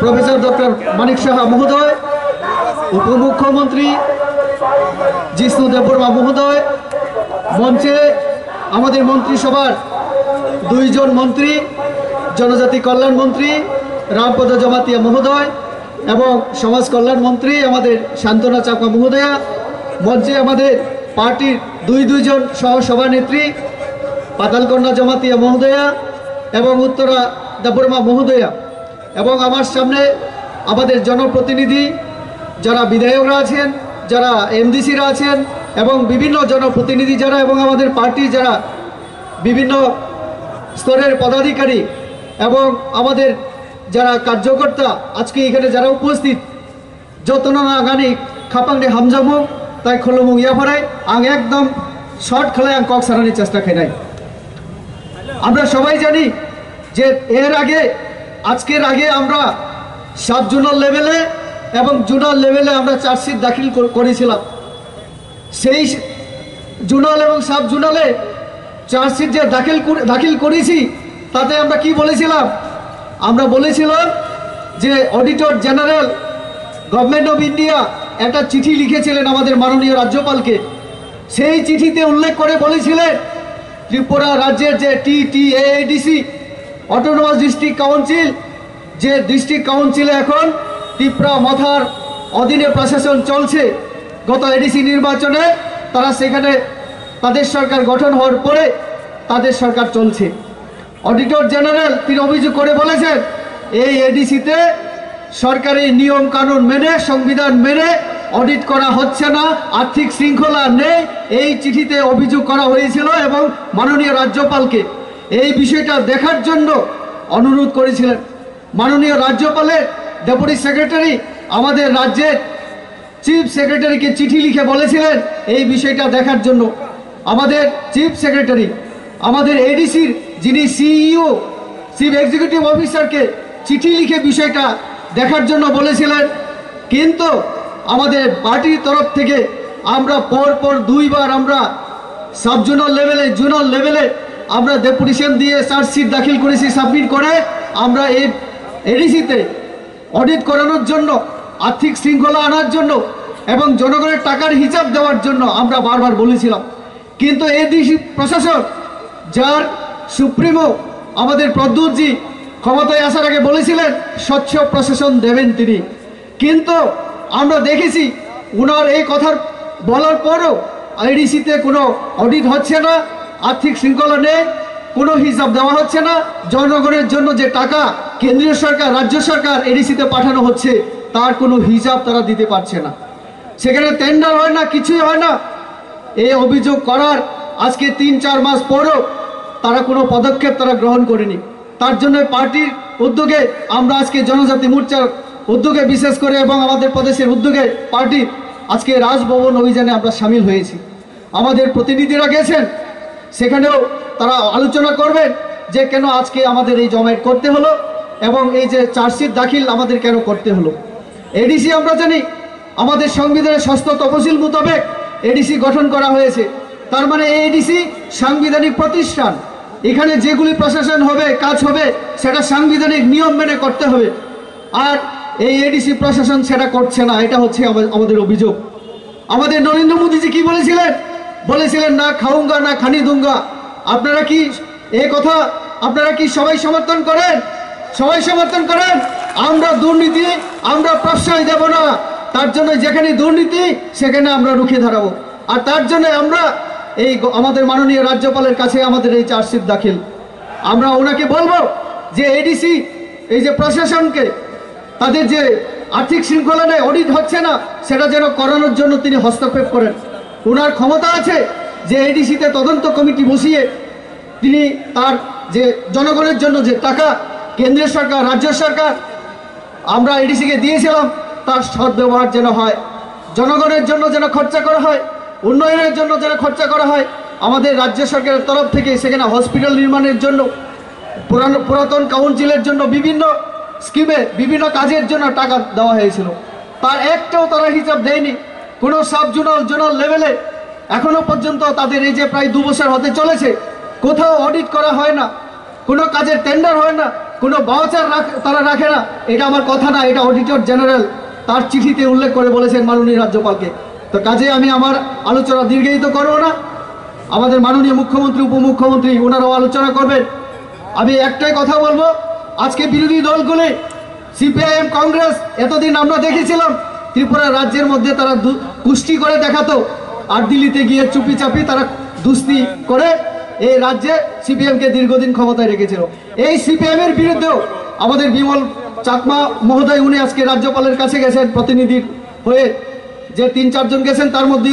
Professor doctor Manik Saha মহোদয়, উপমুখ্যমন্ত্রী জিষ্ণু দেববর্মা মহোদয়, মঞ্চে আমাদের মন্ত্রিসভার দুইজন মন্ত্রী, জনজাতি কল্যাণ মন্ত্রী রামপদ জমাতিয়া মহোদয় এবং সমাজ কল্যাণ মন্ত্রী আমাদের শান্তনা চাকমা মহোদয়া, মঞ্চে আমাদের পার্টির দুইজন সহসভানেত্রী পাতালকন্যা জমাতিয়া মহোদয়া এবং উত্তরা দেববর্মা মহোদয়া, এবং আমার সামনে আমাদের জনপ্রতিনিধি যারা বিধায়করা আছেন, যারা এমডিসিরা আছেন এবং বিভিন্ন জনপ্রতিনিধি যারা এবং আমাদের পার্টির যারা বিভিন্ন স্তরের পদাধিকারী এবং আমাদের যারা কার্যকর্তা আজকে এখানে যারা উপস্থিত, যতনা গানি খাপাংনি হামজামু তাই খলমু ইয়াফারাই আং একদম শর্ট খেলায় আং কক সারানির চেষ্টা খাই নাই। আমরা সবাই জানি যে এর আগে আজকের আগে আমরা সাব জোনাল লেভেলে এবং জোনাল লেভেলে আমরা চার্জশিট দাখিল করেছিলাম। সেই জোনাল এবং সাব জোনালে চার্জশিট যে দাখিল করেছি তাতে আমরা কি বলেছিলাম? আমরা বলেছিলাম যে auditor general government of India একটা চিঠি লিখেছিলেন আমাদের মাননীয় রাজ্যপালকে। সেই চিঠিতে উল্লেখ করে বলেছিলেন ত্রিপুরা রাজ্যের যে TTAADC অটোনমাস ডিস্ট্রিক্ট কাউন্সিল, যে ডিস্ট্রিক্ট কাউন্সিলে এখন ত্রিপুরা মাথার অধীনে প্রশাসন চলছে, গত এডিসি নির্বাচনে তারা সেখানে তাদের সরকার গঠন হওয়ার পরে তাদের সরকার চলছে। অডিটর জেনারেল তিনি অভিযোগ করে বলেছেন এই এডিসিতে সরকারি নিয়ম কানুন মেনে সংবিধান মেনে অডিট করা হচ্ছে না, আর্থিক শৃঙ্খলা নেই, এই চিঠিতে অভিযোগ করা হয়েছিল এবং মাননীয় রাজ্যপালকে এই বিষয়টা দেখার জন্য অনুরোধ করেছিলেন। মাননীয় রাজ্যপালের ডেপুটি সেক্রেটারি আমাদের রাজ্যের চিফ সেক্রেটারিকে চিঠি লিখে বলেছিলেন এই বিষয়টা দেখার জন্য। আমাদের চিফ সেক্রেটারি আমাদের এডিসির যিনি CEO চিফ এক্সিকিউটিভ অফিসারকে চিঠি লিখে বিষয়টা দেখার জন্য বলেছিলেন, কিন্তু আমাদের পার্টির তরফ থেকে আমরা পর দুইবার আমরা সাব জোনাল লেভেলে জোনাল লেভেলে আমরা ডেপুটেশন দিয়ে চার্জশিট দাখিল করেছি। সাবমিট করে আমরা এই এডিসিতে অডিট করানোর জন্য, আর্থিক শৃঙ্খলা আনার জন্য এবং জনগণের টাকার হিসাব দেওয়ার জন্য আমরা বারবার বলেছিলাম। কিন্তু এডিসি প্রশাসন যার সুপ্রিমো আমাদের প্রদ্যুৎজি ক্ষমতায় আসার আগে বলেছিলেন স্বচ্ছ প্রশাসন দেবেন তিনি, কিন্তু আমরা দেখেছি ওনার এই কথার বলার পরও এডিসিতে কোনো অডিট হচ্ছে না, আর্থিক শৃঙ্খলা নেই, কোনো হিসাব দেওয়া হচ্ছে না। জনগণের জন্য যে টাকা কেন্দ্রীয় সরকার রাজ্য সরকার এডিসিতে পাঠানো হচ্ছে তার কোনো হিসাব তারা দিতে পারছে না, সেখানে টেন্ডার হয় না, কিছুই হয় না। এই অভিযোগ করার আজকে 3-4 মাস পরও তারা কোনো পদক্ষেপ তারা গ্রহণ করেনি। তার জন্য পার্টির উদ্যোগে আমরা আজকে জনজাতি মোর্চার উদ্যোগে বিশেষ করে এবং আমাদের প্রদেশের উদ্যোগে পার্টি আজকে রাজভবন অভিযানে আমরা সামিল হয়েছি। আমাদের প্রতিনিধিরা গেছেন, সেখানেও তারা আলোচনা করবেন যে কেন আজকে আমাদের এই জমায়েত করতে হলো এবং এই যে চার্জশিট দাখিল আমাদের কেন করতে হলো। এডিসি আমরা জানি আমাদের সংবিধানের 6ষ্ঠ তফসিল মোতাবেক এডিসি গঠন করা হয়েছে, তার মানে এই এডিসি সাংবিধানিক প্রতিষ্ঠান। এখানে যেগুলি প্রশাসন হবে কাজ হবে সেটা সাংবিধানিক নিয়ম মেনে করতে হবে, আর এই এডিসি প্রশাসন সেটা করছে না, এটা হচ্ছে আমাদের অভিযোগ। আমাদের নরেন্দ্র মোদীজি কি বলেছিলেন না খাউঙ্গা না খানি দুঙ্গা। আপনারা কি এই কথা আপনারা কি সবাই সমর্থন করেন? সবাই সমর্থন করেন। আমরা দুর্নীতি আমরা প্রশ্রয় দেব না, তার জন্য যেখানে দুর্নীতি সেখানে আমরা রুখে দাঁড়াবো। আর তার জন্য আমরা এই আমাদের মাননীয় রাজ্যপালের কাছে আমাদের এই চার্জশিট দাখিল। আমরা ওনাকে বলবো যে এডিসি এই যে প্রশাসনকে তাদের যে আর্থিক শৃঙ্খলা নেই, অডিট হচ্ছে না, সেটা যেন করানোর জন্য তিনি হস্তক্ষেপ করেন। ওনার ক্ষমতা আছে যে এডিসিতে তদন্ত কমিটি বসিয়ে তিনি তার যে জনগণের জন্য যে টাকা কেন্দ্রীয় সরকার রাজ্য সরকার আমরা এডিসিকে দিয়েছিলাম তার সদ্ব্যবহার যেন হয়, জনগণের জন্য যেন খরচা করা হয়, উন্নয়নের জন্য যেন খরচা করা হয়। আমাদের রাজ্য সরকারের তরফ থেকে সেখানে হসপিটাল নির্মাণের জন্য, পুরাতন কাউন্সিলের জন্য, বিভিন্ন স্কিমে বিভিন্ন কাজের জন্য টাকা দেওয়া হয়েছিল, তার একটাও তারা হিসাব দেয়নি। কোনো সাব জোনাল লেভেলে এখনো পর্যন্ত তাদের এই যে প্রায় 2 বছর হতে চলেছে কোথাও অডিট করা হয় না, কোনো কাজের টেন্ডার হয় না, কোনো বাউচার তারা রাখে না, এটা আমার কথা না, এটা অডিটর জেনারেল তার চিঠিতে উল্লেখ করে বলেছেন মাননীয় রাজ্যপালকে। তো কাজে আমি আমার আলোচনা দীর্ঘায়িত করব না, আমাদের মাননীয় মুখ্যমন্ত্রী উপমুখ্যমন্ত্রী ওনারাও আলোচনা করবেন। আমি একটাই কথা বলবো, আজকে বিরোধী দলগুলি সিপিআইএম কংগ্রেস এতদিন আমরা দেখেছিলাম ত্রিপুরা রাজ্যের মধ্যে তারা কুস্তি করে দেখাতো, আর দিল্লিতে গিয়ে চুপি চাপি তারা দুস্তি করে এই রাজ্যে সিপিএমকে দীর্ঘদিন ক্ষমতায় রেখেছিল। এই সিপিএম এর বিরুদ্ধেও আমাদের বিমল চাকমা মহোদয় উনি আজকে রাজ্যপালের কাছে গেছেন প্রতিনিধির হয়ে, যে ৩-৪ জন গেছেন তার মধ্যে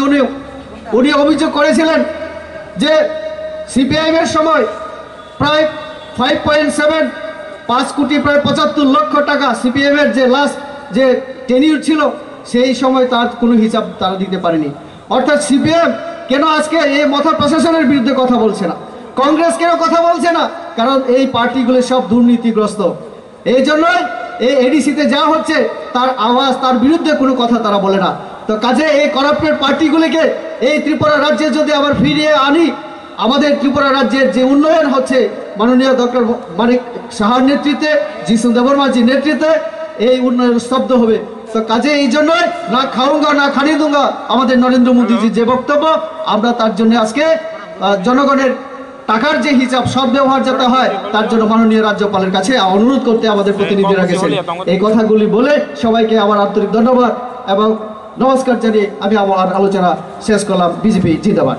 উনি অভিযোগ করেছিলেন যে সিপিআইএম এর সময় প্রায় 5 কোটি প্রায় 75 লক্ষ টাকা সিপিএম এর যে লাস্ট যে টেনিউর ছিল সেই সময় তার কোনো হিসাব তারা দিতে পারেনি। অর্থাৎ সিপিএম কেন আজকে এই মথা প্রশাসনের বিরুদ্ধে কথা বলছে না, কংগ্রেস কেন কথা বলছে না? কারণ এই পার্টিগুলো সব দুর্নীতিগ্রস্ত। এই জন্যই এই এডিসিতে যা হচ্ছে তার আওয়াজ, তার বিরুদ্ধে কোনো কথা তারা বলে না। তো কাজে এই করাপ্টেড পার্টিগুলিকে এই ত্রিপুরা রাজ্যে যদি আবার ফিরিয়ে আনি, আমাদের ত্রিপুরা রাজ্যের যে উন্নয়ন হচ্ছে মাননীয় ডক্টর মানিক সাহার নেতৃত্বে, জিষ্ণু দেববর্মাজির নেতৃত্বে এই উন্নয়ন স্তব্ধ হবে। তো কাজে এই জন্যই না খাউঙ্গা না খানি দুঙ্গা আমাদের নরেন্দ্র মোদীজির যে বক্তব্য, আমরা তার জন্য আজকে জনগণের টাকার যে হিসাব সব ব্যবহার যাতে হয় তার জন্য মাননীয় রাজ্যপালের কাছে অনুরোধ করতে আমাদের প্রতিনিধিরা গেছেন। এই কথাগুলি বলে সবাইকে আমার আন্তরিক ধন্যবাদ এবং নমস্কার জানিয়ে আমি আমার আলোচনা শেষ করলাম। বিজেপি জিন্দাবাদ।